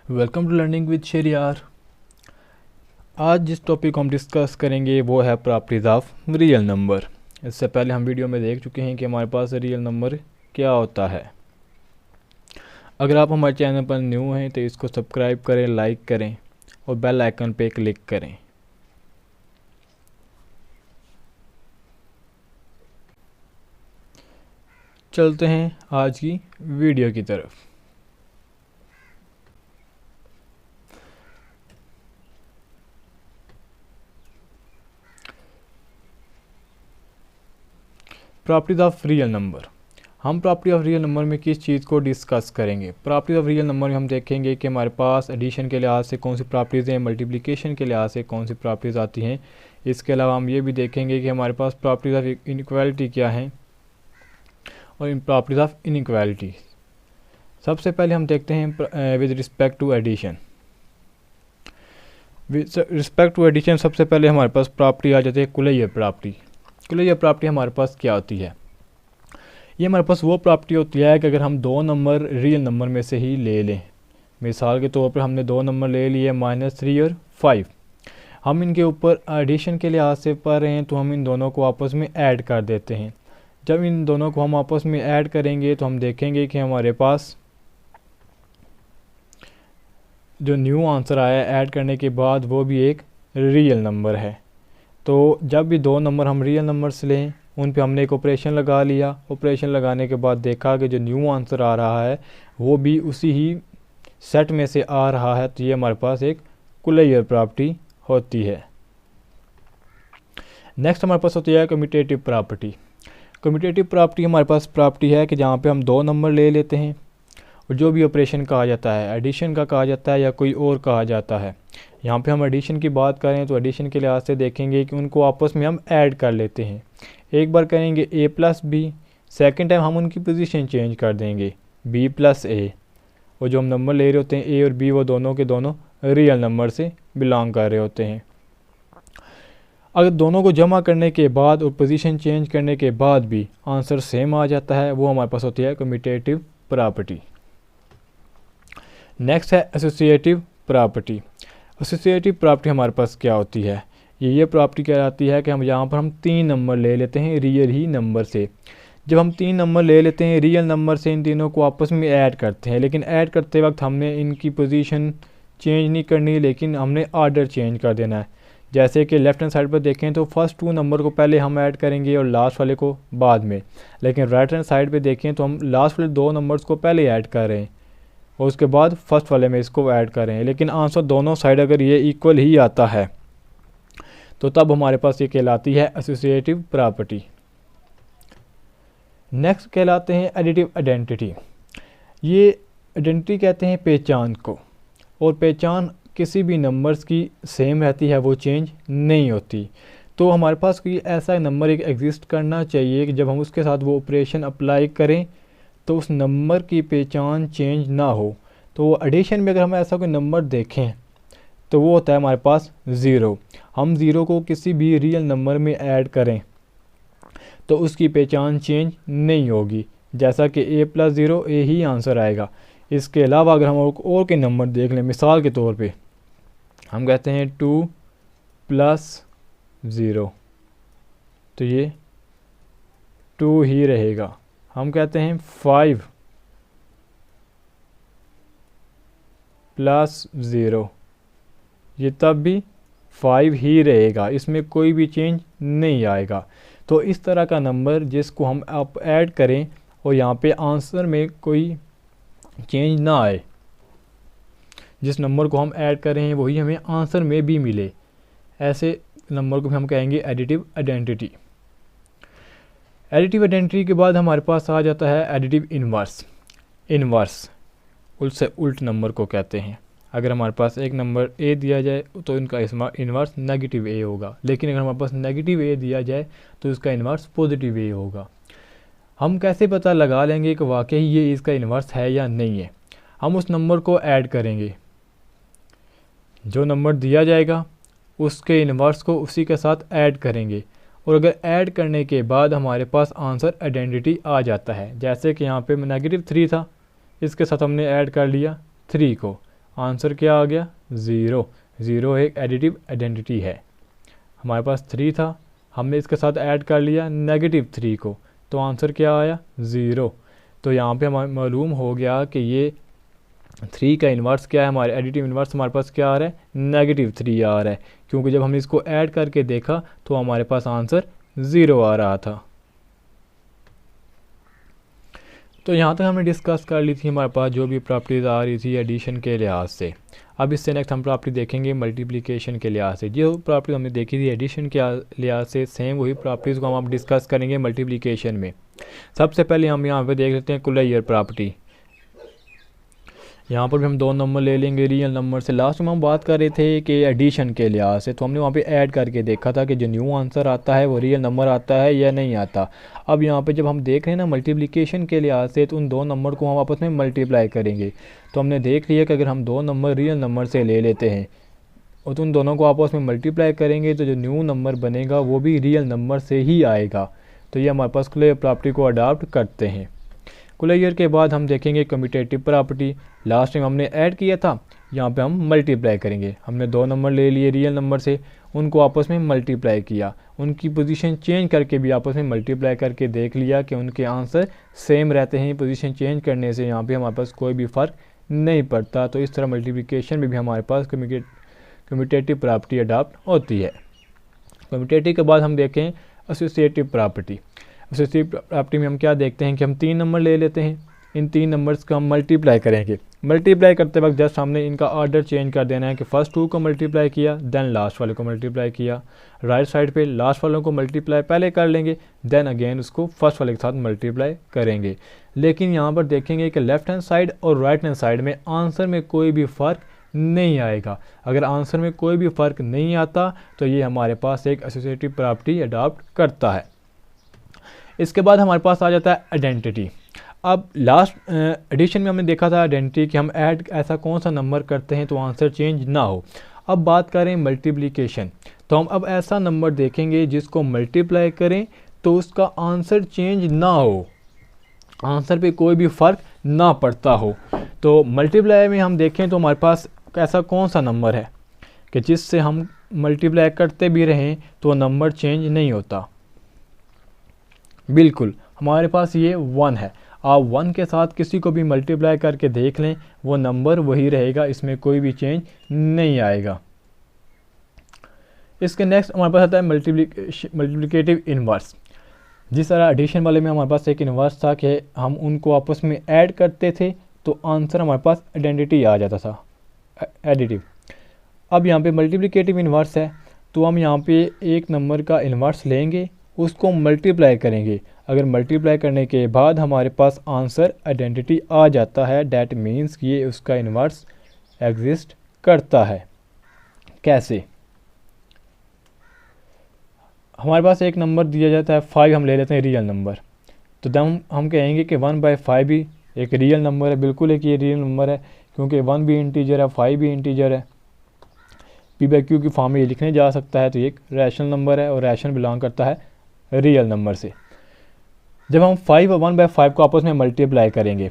Welcome to learning with Sheriyar. आज जिस topic को हम डिस्कस करेंगे वो है प्रॉपर्टीज़ ऑफ रियल नंबर। इससे पहले हम वीडियो में देख चुके हैं कि हमारे पास रियल नंबर क्या होता है। अगर आप हमारे चैनल पर न्यू हैं तो इसको सब्सक्राइब करें, लाइक करें और बेल आइकन पे क्लिक करें। चलते हैं आज की वीडियो की तरफ। Properties of real number. हम प्रॉपर्टी ऑफ रियल नंबर में किस चीज़ को डिस्कस करेंगे? प्रॉपर्टी ऑफ रियल नंबर में हम देखेंगे कि हमारे पास एडिशन के लिहाज से कौन सी प्रॉपर्टीज़ हैं, मल्टीप्लिकेशन के लिहाज से कौन सी प्रॉपर्टीज़ आती हैं। इसके अलावा हम ये भी देखेंगे कि हमारे पास प्रॉपर्टीज़ ऑफ इनइक्वालिटी क्या हैं और इन प्रॉपर्टीज़ ऑफ इनइक्वालिटी। सबसे पहले हम देखते हैं with respect to addition. With respect to addition सबसे पहले हमारे पास प्रॉपर्टी आ जाती है कुलैया प्रॉपर्टी। कुलैया प्रॉपर्टी हमारे पास क्या होती है? ये हमारे पास वो प्रॉपर्टी होती है कि अगर हम दो नंबर रियल नंबर में से ही ले लें, मिसाल के तौर पर हमने दो नंबर ले लिए -3 और 5, हम इनके ऊपर एडिशन के लिहाज से पढ़ रहे हैं तो हम इन दोनों को आपस में ऐड कर देते हैं। जब इन दोनों को हम आपस में ऐड करेंगे तो हम देखेंगे कि हमारे पास जो न्यू आंसर आया ऐड करने के बाद वो भी एक रियल नंबर है। तो जब भी दो नंबर हम रियल नंबर से लें उन पे हमने एक ऑपरेशन लगा लिया। ऑपरेशन लगाने के बाद देखा कि जो न्यू आंसर आ रहा है वो भी उसी ही सेट में से आ रहा है, तो ये हमारे पास एक कुलैया प्रॉपर्टी होती है। नेक्स्ट हमारे पास होती है कम्यूटेटिव प्रॉपर्टी। कम्यूटेटिव प्रॉपर्टी हमारे पास प्रॉपर्टी है कि जहाँ पे हम दो नंबर ले लेते हैं और जो भी ऑपरेशन कहा जाता है, एडिशन का कहा जाता है या कोई और कहा जाता है। यहाँ पे हम एडिशन की बात करें तो एडिशन के लिहाज से देखेंगे कि उनको आपस में हम ऐड कर लेते हैं। एक बार करेंगे a plus B, second time हम उनकी पोजीशन चेंज कर देंगे b प्लस a, और जो हम नंबर ले रहे होते हैं a और b वो दोनों के दोनों रियल नंबर से बिलोंग कर रहे होते हैं। अगर दोनों को जमा करने के बाद और पोजीशन चेंज करने के बाद भी आंसर सेम आ जाता है वो हमारे पास होती है कम्यूटेटिव प्रॉपर्टी। नेक्स्ट है एसोसिएटिव प्रॉपर्टी। एसोसिएटिव प्रॉपर्टी हमारे पास क्या होती है? ये प्रॉपर्टी कहलाती है कि हम यहाँ पर हम तीन नंबर ले लेते हैं रियल ही नंबर से। जब हम तीन नंबर ले लेते हैं रियल नंबर से इन तीनों को आपस में ऐड करते हैं, लेकिन ऐड करते वक्त हमने इनकी पोजीशन चेंज नहीं करनी, लेकिन हमने ऑर्डर चेंज कर देना है। जैसे कि लेफ्ट हैंड साइड पर देखें तो फर्स्ट टू नंबर को पहले हम ऐड करेंगे और लास्ट वाले को बाद में, लेकिन राइट हैंड साइड पर देखें तो हम लास्ट वाले दो नंबर्स को पहले ऐड कर रहे हैं और उसके बाद फर्स्ट वाले में इसको ऐड कर रहे हैं, लेकिन आंसर दोनों साइड अगर ये इक्वल ही आता है तो तब हमारे पास ये कहलाती है एसोसिएटिव प्रॉपर्टी। नेक्स्ट कहलाते हैं एडिटिव आइडेंटिटी। ये आइडेंटिटी कहते हैं पहचान को, और पहचान किसी भी नंबर्स की सेम रहती है, वो चेंज नहीं होती। तो हमारे पास कोई ऐसा नंबर एक एग्जिस्ट करना चाहिए कि जब हम उसके साथ वो ऑपरेशन अप्लाई करें तो उस नंबर की पहचान चेंज ना हो। तो एडिशन में अगर हम ऐसा कोई नंबर देखें तो वो होता है हमारे पास 0। हम 0 को किसी भी रियल नंबर में ऐड करें तो उसकी पहचान चेंज नहीं होगी, जैसा कि a plus 0 a he answer आएगा। इसके अलावा अगर हम और के नंबर देख लें, मिसाल के तौर पे हम कहते हैं 2 प्लस 0, तो ये 2 ही रहेगा। हम कहते हैं 5 प्लस 0, ये तब भी 5 ही रहेगा, इसमें कोई भी चेंज नहीं आएगा। तो इस तरह का नंबर जिसको हम आप ऐड करें और यहाँ पे आंसर में कोई चेंज ना आए, जिस नंबर को हम ऐड कर रहे हैं वही हमें आंसर में भी मिले, ऐसे नंबर को हम कहेंगे एडिटिव आइडेंटिटी। एडिटिव आइडेंटिटी के बाद हमारे पास आ जाता है एडिटिव इन्वर्स। इन्वर्स उससे उल्ट नंबर को कहते हैं। अगर हमारे पास एक नंबर a दिया जाए तो इनका इन्वर्स नेगेटिव a होगा, लेकिन अगर हमारे पास नेगेटिव a दिया जाए तो इसका इन्वर्स पॉजिटिव a होगा। हम कैसे पता लगा लेंगे कि वाकई ये इसका इन्वर्स है या नहीं है? हम उस नंबर को ऐड करेंगे, जो नंबर दिया जाएगा उसके इन्वर्स को उसी के साथ ऐड करेंगे, और अगर ऐड करने के बाद हमारे पास आंसर आइडेंटिटी आ जाता है। जैसे कि यहाँ पे -3 था, इसके साथ हमने ऐड कर लिया 3 को, आंसर क्या आ गया? 0। 0 एक एडिटिव आइडेंटिटी है। हमारे पास 3 था, हमने इसके साथ ऐड कर लिया -3 को, तो आंसर क्या आया? 0। तो यहाँ पे हमें मालूम हो गया कि ये 3 का इन्वर्स क्या है, हमारे एडिटिव इन्वर्स हमारे पास क्या आ रहा है? -3 आ रहा है, क्योंकि जब हमने इसको ऐड करके देखा तो हमारे पास आंसर 0 आ रहा था। तो यहाँ तक हमने डिस्कस कर ली थी हमारे पास जो भी प्रॉपर्टीज़ आ रही थी एडिशन के लिहाज से। अब इससे नेक्स्ट हम प्रॉपर्टी देखेंगे मल्टीप्लिकेशन के लिहाज से। जो प्रॉपर्टी हमने देखी थी एडिशन के लिहाज से, सेम वही प्रॉपर्टीज़ को हम अब डिस्कस करेंगे मल्टीप्लिकेशन में। सबसे पहले हम यहाँ पे देख लेते हैं कुलैयर प्रॉपर्टी। यहाँ पर भी हम 2 नंबर ले लेंगे रियल नंबर से। लास्ट में हम बात कर रहे थे कि एडिशन के लिहाज से, तो हमने वहाँ पे ऐड करके देखा था कि जो न्यू आंसर आता है वो रियल नंबर आता है या नहीं आता। अब यहाँ पे जब हम देख रहे हैं ना मल्टीप्लिकेशन के लिहाज से, तो उन 2 नंबर को हम आपस में मल्टीप्लाई करेंगे। तो हमने देख लिया कि अगर हम 2 नंबर रियल नंबर से ले लेते हैं और उन दोनों को आपस में मल्टीप्लाई करेंगे तो जो न्यू नंबर बनेगा वो भी रियल नंबर से ही आएगा। तो ये हमारे पास कुलैयर प्रॉपर्टी को अडॉप्ट करते हैं। कुलैयर के बाद हम देखेंगे कम्यूटेटिव प्रॉपर्टी। लास्ट टाइम हमने ऐड किया था, यहाँ पे हम मल्टीप्लाई करेंगे। हमने 2 नंबर ले लिए रियल नंबर से, उनको आपस में मल्टीप्लाई किया, उनकी पोजीशन चेंज करके भी आपस में मल्टीप्लाई करके देख लिया कि उनके आंसर सेम रहते हैं। पोजीशन चेंज करने से यहाँ पे हमारे पास कोई भी फ़र्क नहीं पड़ता। तो इस तरह मल्टीप्लिकेशन में भी हमारे पास कम्यूटेटिव प्रॉपर्टी अडॉप्ट होती है। कम्यूटेटिव के बाद हम देखें एसोसिएटिव प्रॉपर्टी। एसोसिएटिव प्रॉपर्टी में हम क्या देखते हैं कि हम 3 नंबर ले लेते हैं, इन 3 नंबर्स का हम मल्टीप्लाई करेंगे। मल्टीप्लाई करते वक्त जस्ट हमने इनका ऑर्डर चेंज कर देना है कि फर्स्ट 2 को मल्टीप्लाई किया, देन लास्ट वाले को मल्टीप्लाई किया। राइट साइड पे लास्ट वालों को मल्टीप्लाई पहले कर लेंगे, देन अगेन उसको फर्स्ट वाले के साथ मल्टीप्लाई करेंगे। लेकिन यहाँ पर देखेंगे कि लेफ्ट हैंड साइड और राइट हैंड साइड में आंसर में कोई भी फ़र्क नहीं आएगा। अगर आंसर में कोई भी फ़र्क नहीं आता तो ये हमारे पास एक एसोसिएटिव प्रॉपर्टी अडॉप्ट करता है। इसके बाद हमारे पास आ जाता है आइडेंटिटी। अब लास्ट एडिशन में हमने देखा था आइडेंटिटी कि हम ऐड ऐसा कौन सा नंबर करते हैं तो आंसर चेंज ना हो। अब बात करें मल्टीप्लिकेशन, तो हम अब ऐसा नंबर देखेंगे जिसको मल्टीप्लाई करें तो उसका आंसर चेंज ना हो, आंसर पे कोई भी फ़र्क ना पड़ता हो। तो मल्टीप्लाई में हम देखें तो हमारे पास ऐसा कौन सा नंबर है कि जिससे हम मल्टीप्लाई करते भी रहें तो नंबर चेंज नहीं होता। बिल्कुल हमारे पास ये 1 है। आप 1 के साथ किसी को भी मल्टीप्लाई करके देख लें, वो नंबर वही रहेगा, इसमें कोई भी चेंज नहीं आएगा। इसके नेक्स्ट हमारे पास आता है मल्टीप्लिकेटिव इन्वर्स। जिस तरह एडिशन वाले में हमारे पास एक इन्वर्स था कि हम उनको आपस में ऐड करते थे तो आंसर हमारे पास आइडेंटिटी आ जाता था, एडिटिव। अब यहाँ पे मल्टीप्लिकेटिव इन्वर्स है, तो हम यहाँ पे एक नंबर का इन्वर्स लेंगे, उसको मल्टीप्लाई करेंगे। अगर मल्टीप्लाई करने के बाद हमारे पास आंसर आइडेंटिटी आ जाता है, डैट मीन्स ये उसका इन्वर्स एग्जिस्ट करता है। कैसे? हमारे पास एक नंबर दिया जाता है 5, हम ले लेते हैं रियल नंबर, तो दम हम कहेंगे कि 1/5 भी एक रियल नंबर है। बिल्कुल एक ये रियल नंबर है, क्योंकि 1 भी इंटीजर है, 5 भी इंटीजर है। P/Q की फॉर्म में ये लिखने जा सकता है, तो ये एक रैशनल नंबर है और रैशनल बिलोंग करता है रियल नंबर से। जब हम 5 और 1/5 को आपस में मल्टीप्लाई करेंगे,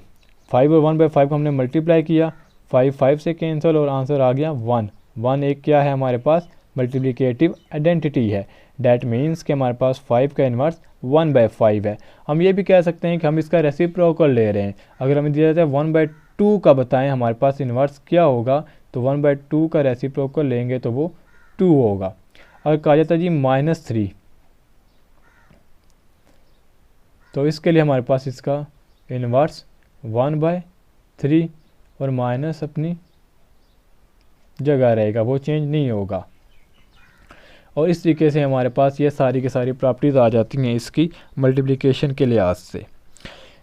5 और 1/5 को हमने मल्टीप्लाई किया, 5 5 से कैंसिल और आंसर आ गया 1। 1 एक क्या है हमारे पास? मल्टीप्लिकेटिव आइडेंटिटी है। डैट मीन्स कि हमारे पास 5 का इन्वर्स 1/5 है। हम ये भी कह सकते हैं कि हम इसका रेसिप्रोकल ले रहे हैं। अगर हमें दिया जाता है 1/2 का बताएं हमारे पास इन्वर्स क्या होगा, तो 1/2 का रेसिप्रोकल लेंगे तो वो 2 होगा। अगर कहा जाता है जी -3, तो इसके लिए हमारे पास इसका इन्वर्स 1/3 और माइनस अपनी जगह रहेगा, वो चेंज नहीं होगा। और इस तरीके से हमारे पास ये सारी की सारी प्रॉपर्टीज़ आ जाती हैं इसकी मल्टीप्लिकेशन के लिहाज से।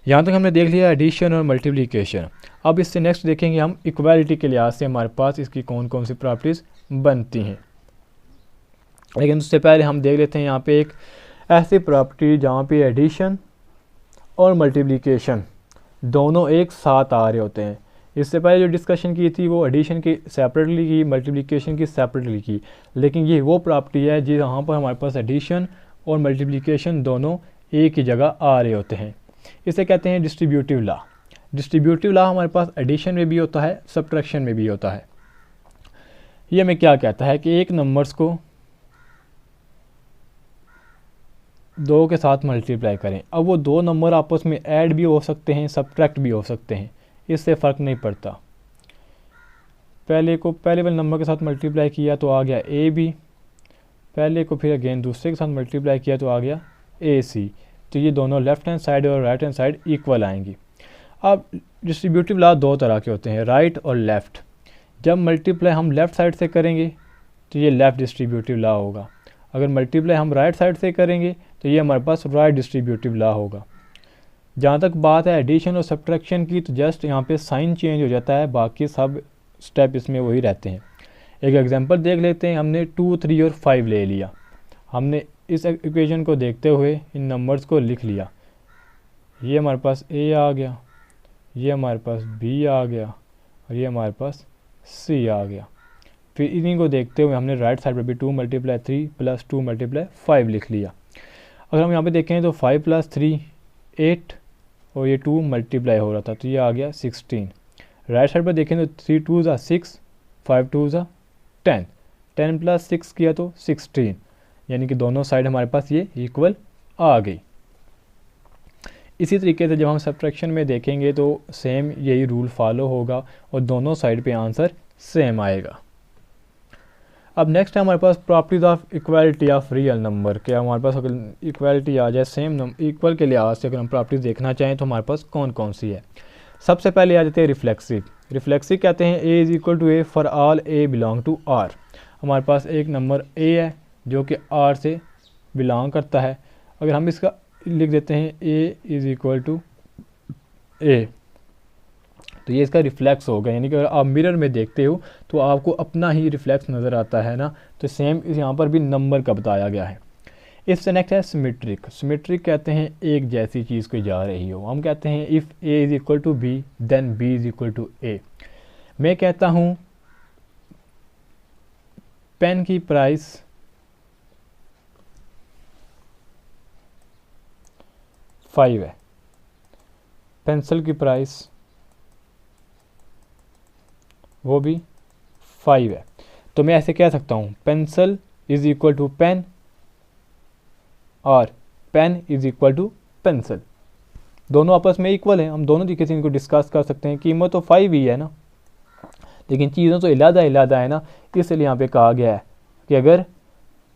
यहाँ तक हमने देख लिया एडिशन और मल्टीप्लिकेशन। अब इससे नेक्स्ट देखेंगे हम इक्वालिटी के लिहाज से हमारे पास इसकी कौन कौन सी प्रॉपर्टीज़ बनती हैं। लेकिन उससे पहले हम देख लेते हैं यहाँ पे एक ऐसी प्रॉपर्टी जहाँ पे एडिशन और मल्टीप्लिकेशन दोनों एक साथ आ रहे होते हैं। इससे पहले जो डिस्कशन की थी वो एडिशन की सेपरेटली की, मल्टीप्लिकेशन की सेपरेटली की, लेकिन ये वो प्रॉपर्टी है जहाँ पर हमारे पास एडिशन और मल्टीप्लिकेशन दोनों एक ही जगह आ रहे होते हैं। इसे कहते हैं डिस्ट्रीब्यूटिव लॉ। डिस्ट्रीब्यूटिव लॉ हमारे पास एडिशन में भी होता है, सब्ट्रैक्शन में भी होता है। ये हमें क्या कहता है कि एक नंबर्स को 2 के साथ मल्टीप्लाई करें। अब वो दो नंबर आपस में ऐड भी हो सकते हैं, सब्ट्रैक्ट भी हो सकते हैं, इससे फ़र्क नहीं पड़ता। पहले वाले नंबर के साथ मल्टीप्लाई किया तो आ गया ए बी, पहले को फिर अगेन दूसरे के साथ मल्टीप्लाई किया तो आ गया ए सी। तो ये दोनों लेफ्ट हैंड साइड और राइट हैंड साइड इक्वल आएंगी। अब डिस्ट्रीब्यूटिव लॉ दो तरह के होते हैं, राइट और लेफ़्ट। जब मल्टीप्लाई हम लेफ़्ट साइड से करेंगे तो ये लेफ़्ट डिस्ट्रीब्यूटिव लॉ होगा, अगर मल्टीप्लाई हम राइट साइड से करेंगे तो ये हमारे पास राइट डिस्ट्रीब्यूटिव लॉ होगा। जहाँ तक बात है एडिशन और सब्ट्रैक्शन की, तो जस्ट यहाँ पे साइन चेंज हो जाता है, बाकी सब स्टेप इसमें वही रहते हैं। एक एग्जांपल देख लेते हैं। हमने 2, 3 और 5 ले लिया, हमने इस इक्वेशन को देखते हुए इन नंबर्स को लिख लिया। ये हमारे पास ए आ गया, ये हमारे पास बी आ गया और ये हमारे पास सी आ गया। फिर इन्हीं को देखते हुए हमने राइट साइड पर भी 2 × 3 + 2 × 5 लिख लिया। अगर हम यहाँ पे देखें तो 5 + 3 8 और ये 2 मल्टीप्लाई हो रहा था तो ये आ गया 16। राइट साइड पर देखें तो 3 2 = 6, 5 2 = 10, 10 + 6 किया तो 16, यानी कि दोनों साइड हमारे पास ये इक्वल आ गई। इसी तरीके से जब हम सब्ट्रैक्शन में देखेंगे तो सेम यही रूल फॉलो होगा और दोनों साइड पे आंसर सेम आएगा। अब नेक्स्ट है हमारे पास properties of equality of real number. क्या हमारे पास अगर इक्वालिटी आ जाए सेम नंबर इक्वल के लिहाज से अगर हम प्रॉपर्टीज देखना चाहें तो हमारे पास कौन कौन सी है। सबसे पहले आ जाते हैं रिफ्लेक्सिव। रिफ्लेक्सिव कहते हैं A = A for all A belong to R। हमारे पास एक नंबर A है जो कि R से बिलोंग करता है। अगर हम इसका लिख देते हैं A = A, तो ये इसका रिफ्लेक्स होगा, यानी कि अगर आप मिरर में देखते हो तो आपको अपना ही रिफ्लेक्स नज़र आता है ना। तो सेम यहाँ पर भी नंबर का बताया गया है। इससे नेक्स्ट है सिमेट्रिक। सिमेट्रिक कहते हैं एक जैसी चीज़ कोई जा रही हो। हम कहते हैं if A = B then B = A। मैं कहता हूँ पेन की प्राइस 5 है, पेंसिल की प्राइस वो भी 5 है। तो मैं ऐसे कह सकता हूँ पेंसिल = पेन और पेन = पेंसिल। दोनों आपस में इक्वल हैं, हम दोनों तरीके से इनको डिस्कस कर सकते हैं। कीमत तो 5 ही है ना, लेकिन चीज़ों तो इलादा है ना। इसलिए यहाँ पे कहा गया है कि अगर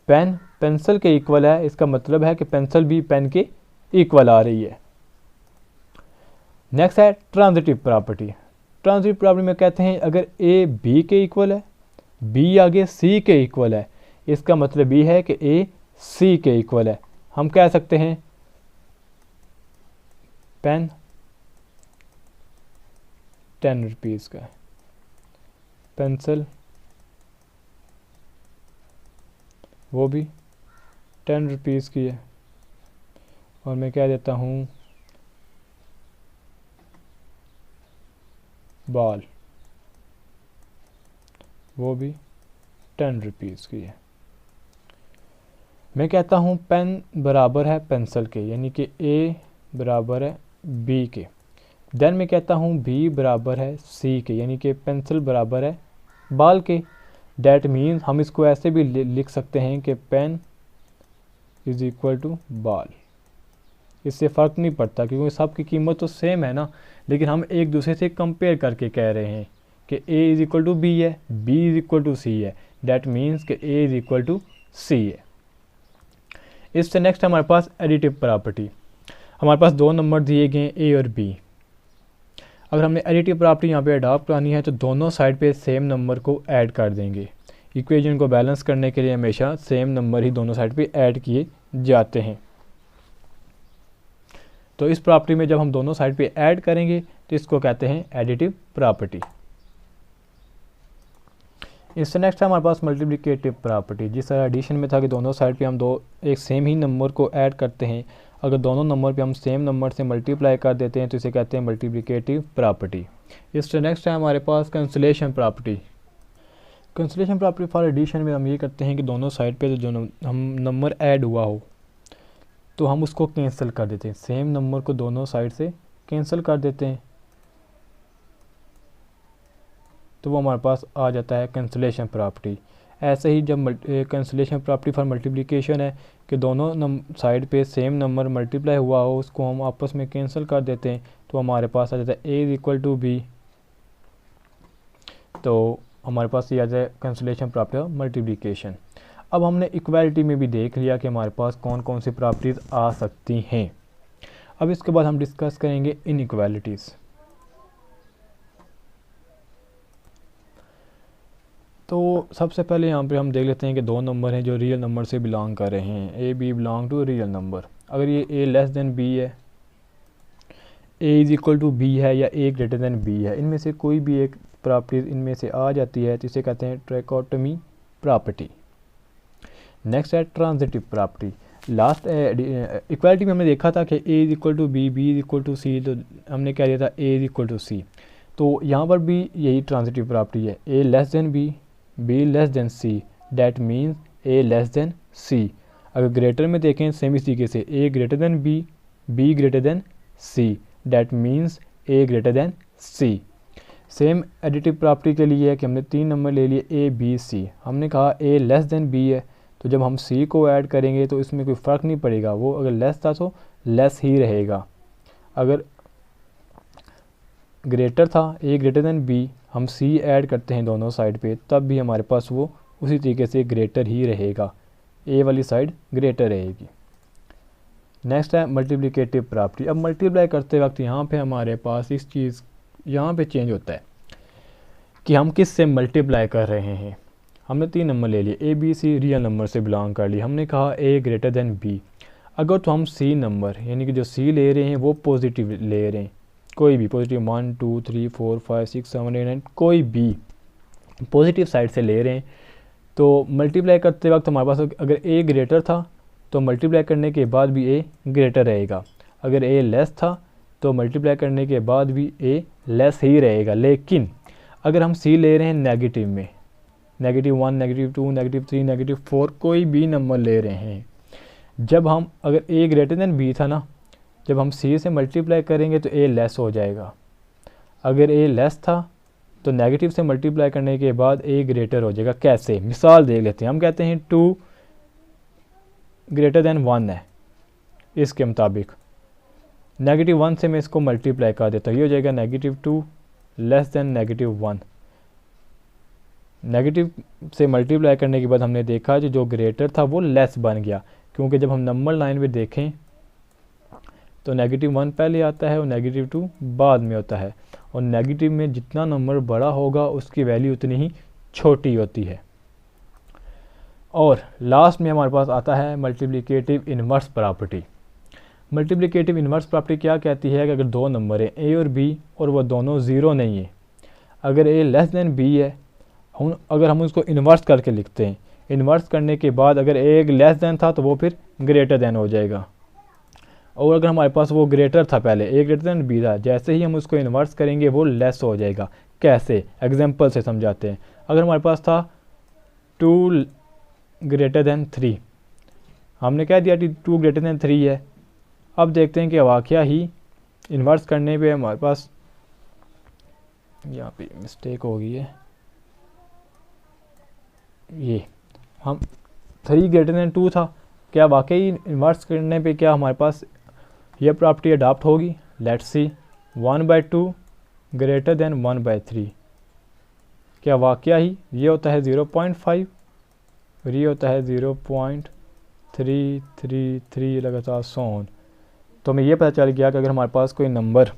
पेन पेंसिल के इक्वल है, इसका मतलब है कि पेंसिल भी पेन के इक्वल आ रही है। नेक्स्ट है ट्रांजिटिव प्रॉपर्टी। ट्रांजिटिव प्रॉपर्टी में कहते हैं अगर A B के इक्वल है, B आगे C के इक्वल है, इसका मतलब ये है कि A C के इक्वल है। हम कह सकते हैं पेन 10 रुपीज़ का है, पेंसिल वो भी 10 रुपीज़ की है, और मैं कह देता हूँ बॉल वो भी 10 रुपीज़ की है। मैं कहता हूँ पेन बराबर है पेंसिल के, यानी कि A बराबर है B के। देन मैं कहता हूँ B बराबर है C के, यानी कि पेंसिल बराबर है बॉल के। डैट मीन्स हम इसको ऐसे भी लिख सकते हैं कि पेन = बॉल। इससे फ़र्क नहीं पड़ता क्योंकि सब की कीमत तो सेम है ना, लेकिन हम एक दूसरे से कंपेयर करके कह रहे हैं कि A = B है, B = C है। डैट मीन्स कि A = C है। इससे नेक्स्ट हमारे पास एडिटिव प्रॉपर्टी। हमारे पास दो नंबर दिए गए हैं A और B। अगर हमने एडिटिव प्रॉपर्टी यहाँ पे अडॉप्ट करनी है तो दोनों साइड पे सेम नंबर को ऐड कर देंगे। इक्वेशन को बैलेंस करने के लिए हमेशा सेम नंबर ही दोनों साइड पे ऐड किए जाते हैं। तो इस प्रॉपर्टी में जब हम दोनों साइड पे ऐड करेंगे तो इसको कहते हैं एडिटिव प्रॉपर्टी। इससे नेक्स्ट है हमारे पास मल्टीप्लिकेटिव प्रॉपर्टी। जिस तरह एडिशन में था कि दोनों साइड पे हम एक सेम ही नंबर को ऐड करते हैं, अगर दोनों नंबर पे हम सेम नंबर से मल्टीप्लाई कर देते हैं तो इसे कहते हैं मल्टीप्लिकेटिव प्रॉपर्टी। इससे नेक्स्ट है हमारे पास cancellation property. Cancellation property for addition में हम ये करते हैं कि दोनों साइड पे जो हम नंबर ऐड हुआ हो तो हम उसको कैंसिल कर देते हैं। सेम नंबर को दोनों साइड से कैंसिल कर देते हैं। तो वो हमारे पास आ जाता है कैंसलेशन प्रॉपर्टी। ऐसे ही जब कैंसलेशन प्रॉपर्टी फॉर मल्टीप्लिकेशन है कि दोनों साइड पे सेम नंबर मल्टीप्लाई हुआ हो, उसको हम आपस में कैंसिल कर देते हैं, तो हमारे पास आ जाता है A is equal to B. तो हमारे पास ये आ जाए कैंसलेशन प्रॉपर्टी ऑफ मल्टीप्लिकेशन। अब हमने इक्वालिटी में भी देख लिया कि हमारे पास कौन कौन सी प्रॉपर्टीज़ आ सकती हैं। अब इसके बाद हम डिस्कस करेंगे इनइक्वालिटीज़। तो सबसे पहले यहाँ पे हम देख लेते हैं कि दो नंबर हैं जो रियल नंबर से बिलोंग कर रहे हैं, A B belong to real number. अगर ये ए लेस देन बी है, A is equal to B है या ए ग्रेटर देन बी है, इनमें से कोई भी एक प्रॉपर्टी इनमें से आ जाती है तो इसे कहते हैं ट्राइकोटोमी प्रॉपर्टी। नेक्स्ट है ट्रांजिटिव प्रॉपर्टी। लास्ट इक्वालिटी में हमने देखा था कि A is equal to B, B is equal to C, तो हमने क्या दिया था A is equal to C. तो यहाँ पर भी यही ट्रांजिटिव प्रॉपर्टी है, A less than B, B less than C, that means A less than C. अगर ग्रेटर में देखें सेम इस तरीके से, A greater then B, B greater than C, that means A greater than C. Same additive property के लिए है कि हमने 3 नंबर ले लिए ए बी सी, हमने कहा ए लेस देन बी है, तो जब हम सी को ऐड करेंगे तो इसमें कोई फ़र्क नहीं पड़ेगा, वो अगर लेस था तो लेस ही रहेगा। अगर ग्रेटर था, ए ग्रेटर देन बी, हम सी ऐड करते हैं दोनों साइड पे, तब भी हमारे पास वो उसी तरीके से ग्रेटर ही रहेगा, ए वाली साइड ग्रेटर रहेगी। नेक्स्ट है मल्टीप्लिकेटिव प्रॉपर्टी। अब मल्टीप्लाई करते वक्त यहाँ पे हमारे पास इस चीज़ यहाँ पे चेंज होता है कि हम किस से मल्टीप्लाई कर रहे हैं। हमने 3 नंबर ले लिए, A B C real number से बिलोंग कर ली, हमने कहा ए ग्रेटर देन बी। अगर तो हम सी नंबर यानी कि जो सी ले रहे हैं वो पॉजिटिव ले रहे हैं, कोई भी पॉजिटिव 1 2 3 4 5 6 7 8 9 कोई भी पॉजिटिव साइड से ले रहे हैं, तो मल्टीप्लाई करते वक्त हमारे पास अगर ए ग्रेटर था तो मल्टीप्लाई करने के बाद भी ए ग्रेटर रहेगा, अगर ए लेस था तो मल्टीप्लाई करने के बाद भी ए लेस ही रहेगा। लेकिन अगर हम सी ले रहे हैं नेगेटिव में, -1 -2 -3 -4 कोई भी नंबर ले रहे हैं, जब हम अगर ए ग्रेटर देन बी था ना, जब हम सी से मल्टीप्लाई करेंगे तो ए लेस हो जाएगा। अगर ए लेस था तो नेगेटिव से मल्टीप्लाई करने के बाद ए ग्रेटर हो जाएगा। कैसे, मिसाल देख लेते हैं। हम कहते हैं 2 ग्रेटर देन 1 है, इसके मुताबिक -1 से मैं इसको मल्टीप्लाई कर देता हूँ, ये हो जाएगा -2 लेस देन -1। नेगेटिव से मल्टीप्लाई करने के बाद हमने देखा कि जो ग्रेटर था वो लेस बन गया, क्योंकि जब हम नंबर लाइन में देखें तो -1 पहले आता है और -2 बाद में होता है, और नेगेटिव में जितना नंबर बड़ा होगा उसकी वैल्यू उतनी ही छोटी होती है। और लास्ट में हमारे पास आता है multiplicative inverse property. Multiplicative inverse property क्या कहती है कि अगर 2 नंबर हैं ए और बी और वो दोनों ज़ीरो नहीं है, अगर ए लेस देन बी है, अगर हम उसको इन्वर्स करके लिखते हैं, इन्वर्स करने के बाद अगर ए लेस देन था तो वो फिर ग्रेटर देन हो जाएगा, और अगर हमारे पास वो ग्रेटर था पहले, ए ग्रेटर देन बी था, जैसे ही हम उसको इन्वर्स करेंगे वो लेस हो जाएगा। कैसे, एग्जांपल से समझाते हैं। अगर हमारे पास था 2 ग्रेटर देन 3, हमने कह दिया कि 2 ग्रेटर देन 3 है। अब देखते हैं कि वाकया ही इन्वर्स करने पे हमारे पास यहाँ पे मिस्टेक हो गई है, ये हम 3 ग्रेटर देन 2 था, क्या वाकई इन्वर्स करने पे क्या हमारे पास ये प्रॉपर्टी अडॉप्ट होगी? लेट्स सी, 1/2 ग्रेटर देन 1/3, क्या वाकया ही ये होता है 0.5 और ये होता है 0.333 लगातार सोन। तो हमें ये पता चल गया कि अगर हमारे पास कोई नंबर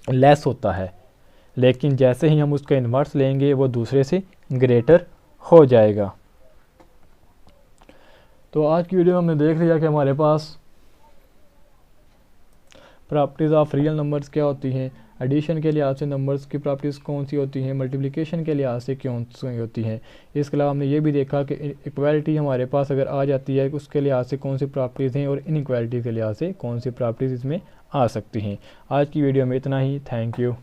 लेस होता है, लेकिन जैसे ही हम उसका इन्वर्स लेंगे वो दूसरे से ग्रेटर हो जाएगा। तो आज की वीडियो में हमने देख लिया कि हमारे पास प्रॉपर्टीज़ ऑफ रियल नंबर्स क्या होती हैं, एडिशन के लिहाज से नंबर्स की प्रॉपर्टीज़ कौन सी होती हैं, मल्टीप्लिकेशन के लिहाज से कौन सी होती हैं। इसके अलावा हमने ये भी देखा कि इक्वालिटी हमारे पास अगर आ जाती है उसके लिहाज से कौन सी प्रॉपर्टीज़ हैं, और इनइक्वालिटी के लिहाज से कौन सी प्रॉपर्टीज़ इसमें आ सकती हैं। आज की वीडियो में इतना ही। Thank you.